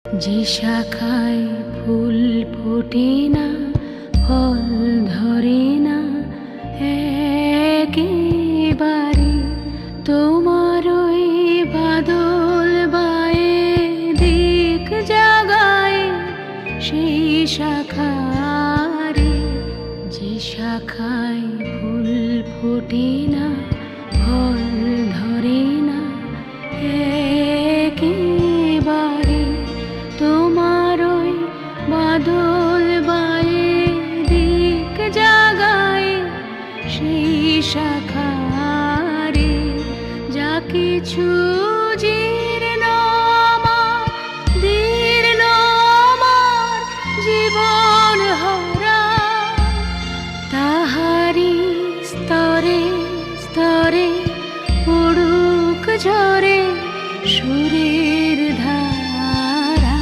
যে শাখায় ফুল ফোটে না, ফল ধরে না একেবারে, তোমার ওই বাদল বায়ে দিক জাগায় সেই শাখারে। যে শাখায় ফুল ফোটে না, ফল ধরে না একেবারে, তোমার ওই বাদল